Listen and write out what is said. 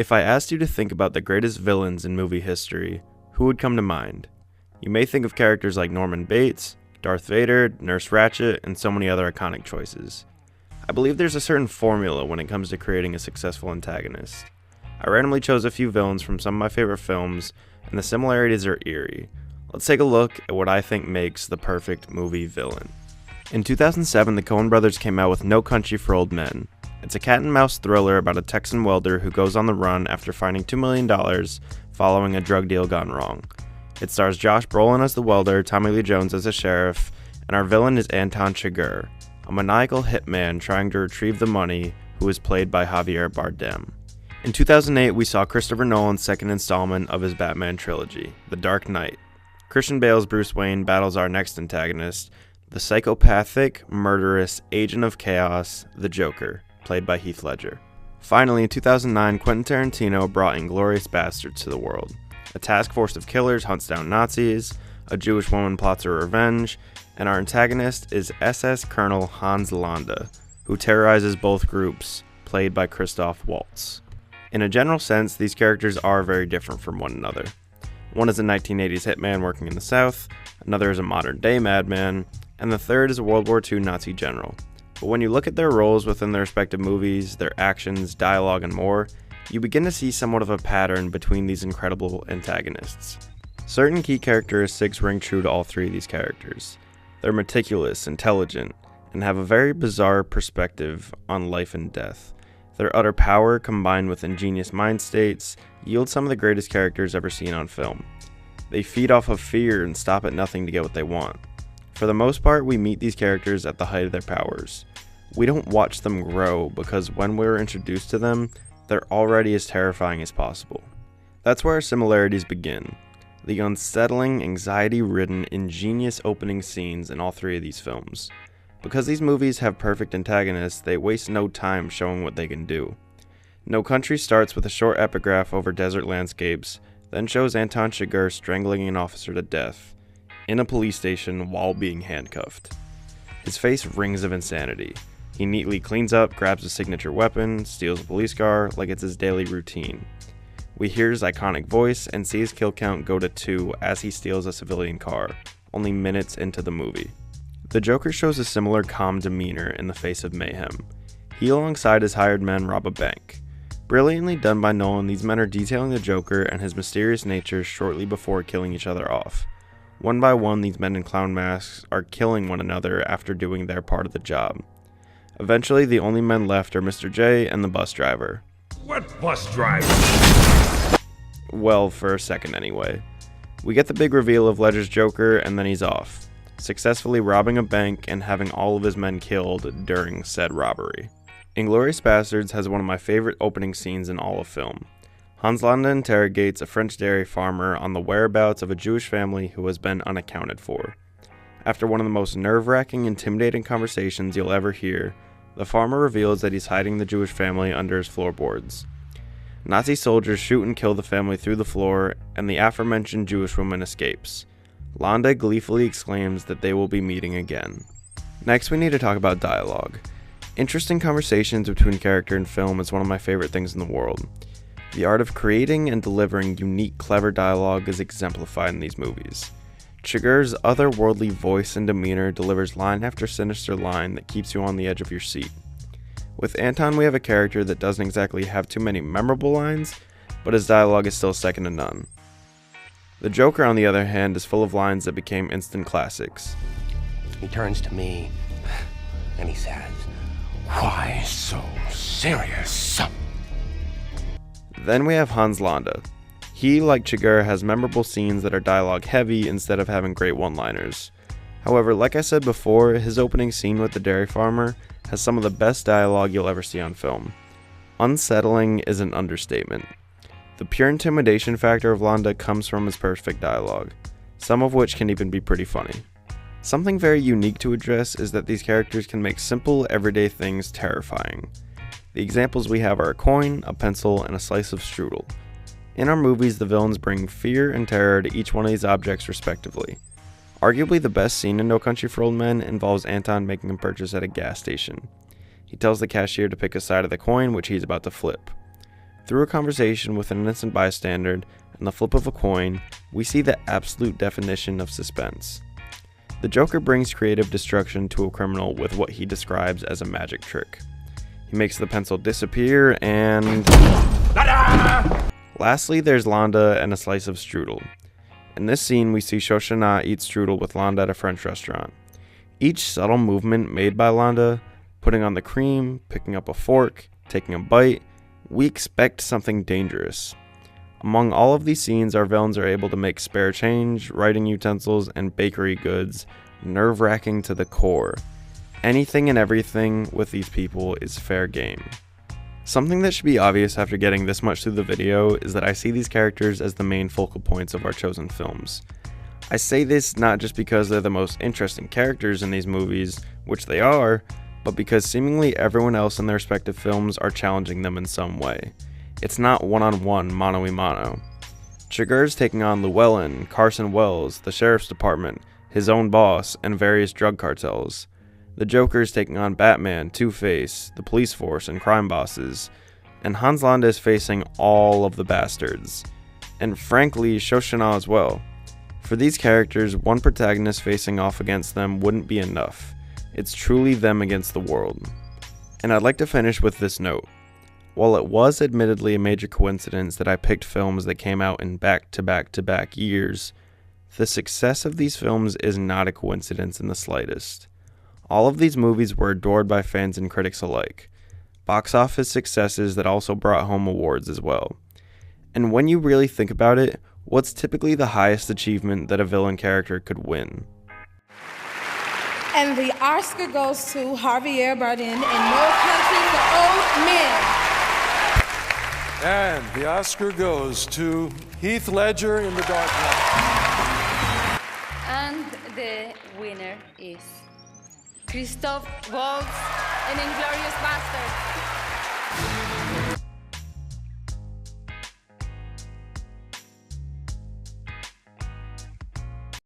If I asked you to think about the greatest villains in movie history, who would come to mind? You may think of characters like Norman Bates, Darth Vader, Nurse Ratched, and so many other iconic choices. I believe there's a certain formula when it comes to creating a successful antagonist. I randomly chose a few villains from some of my favorite films, and the similarities are eerie. Let's take a look at what I think makes the perfect movie villain. In 2007, the Coen brothers came out with No Country for Old Men. It's a cat-and-mouse thriller about a Texan welder who goes on the run after finding $2 million following a drug deal gone wrong. It stars Josh Brolin as the welder, Tommy Lee Jones as a sheriff, and our villain is Anton Chigurh, a maniacal hitman trying to retrieve the money, who is played by Javier Bardem. In 2008, we saw Christopher Nolan's second installment of his Batman trilogy, The Dark Knight. Christian Bale's Bruce Wayne battles our next antagonist, the psychopathic, murderous agent of chaos, the Joker, played by Heath Ledger. Finally, in 2009, Quentin Tarantino brought Inglourious Basterds to the world. A task force of killers hunts down Nazis, a Jewish woman plots her revenge, and our antagonist is SS Colonel Hans Landa, who terrorizes both groups, played by Christoph Waltz. In a general sense, these characters are very different from one another. One is a 1980s hitman working in the South, another is a modern-day madman, and the third is a World War II Nazi general. But when you look at their roles within their respective movies, their actions, dialogue, and more, you begin to see somewhat of a pattern between these incredible antagonists. Certain key characteristics ring true to all three of these characters. They're meticulous, intelligent, and have a very bizarre perspective on life and death. Their utter power, combined with ingenious mind states, yield some of the greatest characters ever seen on film. They feed off of fear and stop at nothing to get what they want. For the most part, we meet these characters at the height of their powers. We don't watch them grow because when we're introduced to them, they're already as terrifying as possible. That's where our similarities begin. The unsettling, anxiety-ridden, ingenious opening scenes in all three of these films. Because these movies have perfect antagonists, they waste no time showing what they can do. No Country starts with a short epigraph over desert landscapes, then shows Anton Chigurh strangling an officer to death in a police station while being handcuffed. His face rings of insanity. He neatly cleans up, grabs a signature weapon, steals a police car like it's his daily routine. We hear his iconic voice and see his kill count go to 2 as he steals a civilian car, only minutes into the movie. The Joker shows a similar calm demeanor in the face of mayhem. He alongside his hired men rob a bank. Brilliantly done by Nolan, these men are detailing the Joker and his mysterious nature shortly before killing each other off. One by one, these men in clown masks are killing one another after doing their part of the job. Eventually, the only men left are Mr. J and the bus driver. What bus driver? Well, for a second anyway. We get the big reveal of Ledger's Joker and then he's off, successfully robbing a bank and having all of his men killed during said robbery. Inglourious Basterds has one of my favorite opening scenes in all of film. Hans Landa interrogates a French dairy farmer on the whereabouts of a Jewish family who has been unaccounted for. After one of the most nerve-wracking, intimidating conversations you'll ever hear, the farmer reveals that he's hiding the Jewish family under his floorboards. Nazi soldiers shoot and kill the family through the floor, and the aforementioned Jewish woman escapes. Landa gleefully exclaims that they will be meeting again. Next, we need to talk about dialogue. Interesting conversations between character and film is one of my favorite things in the world. The art of creating and delivering unique, clever dialogue is exemplified in these movies. Chigurh's otherworldly voice and demeanor delivers line after sinister line that keeps you on the edge of your seat. With Anton, we have a character that doesn't exactly have too many memorable lines, but his dialogue is still second to none. The Joker, on the other hand, is full of lines that became instant classics. He turns to me and he says, "Why so serious?" Then we have Hans Landa. He, like Chigurh, has memorable scenes that are dialogue heavy instead of having great one-liners. However, like I said before, his opening scene with the dairy farmer has some of the best dialogue you'll ever see on film. Unsettling is an understatement. The pure intimidation factor of Landa comes from his perfect dialogue, some of which can even be pretty funny. Something very unique to address is that these characters can make simple, everyday things terrifying. The examples we have are a coin, a pencil, and a slice of strudel. In our movies, the villains bring fear and terror to each one of these objects respectively. Arguably the best scene in No Country for Old Men involves Anton making a purchase at a gas station. He tells the cashier to pick a side of the coin which he's about to flip. Through a conversation with an innocent bystander and the flip of a coin, we see the absolute definition of suspense. The Joker brings creative destruction to a criminal with what he describes as a magic trick. He makes the pencil disappear and... Lastly, there's Londa and a slice of strudel. In this scene, we see Shoshana eat strudel with Londa at a French restaurant. Each subtle movement made by Londa, putting on the cream, picking up a fork, taking a bite, we expect something dangerous. Among all of these scenes, our villains are able to make spare change, writing utensils, and bakery goods nerve-wracking to the core. Anything and everything with these people is fair game. Something that should be obvious after getting this much through the video is that I see these characters as the main focal points of our chosen films. I say this not just because they're the most interesting characters in these movies, which they are, but because seemingly everyone else in their respective films are challenging them in some way. It's not one-on-one, mano-a-mano. Chigurh's taking on Llewellyn, Carson Wells, the sheriff's department, his own boss, and various drug cartels. The Joker's taking on Batman, Two-Face, the police force, and crime bosses. And Hans Landa is facing all of the bastards. And frankly, Shoshana as well. For these characters, one protagonist facing off against them wouldn't be enough. It's truly them against the world. And I'd like to finish with this note. While it was admittedly a major coincidence that I picked films that came out in back-to-back-to-back years, the success of these films is not a coincidence in the slightest. All of these movies were adored by fans and critics alike. Box office successes that also brought home awards as well. And when you really think about it, what's typically the highest achievement that a villain character could win? And the Oscar goes to Javier Bardem in No Country for Old Men. And the Oscar goes to Heath Ledger in The Dark Knight. And the winner is Christoph Waltz in Inglourious Basterds.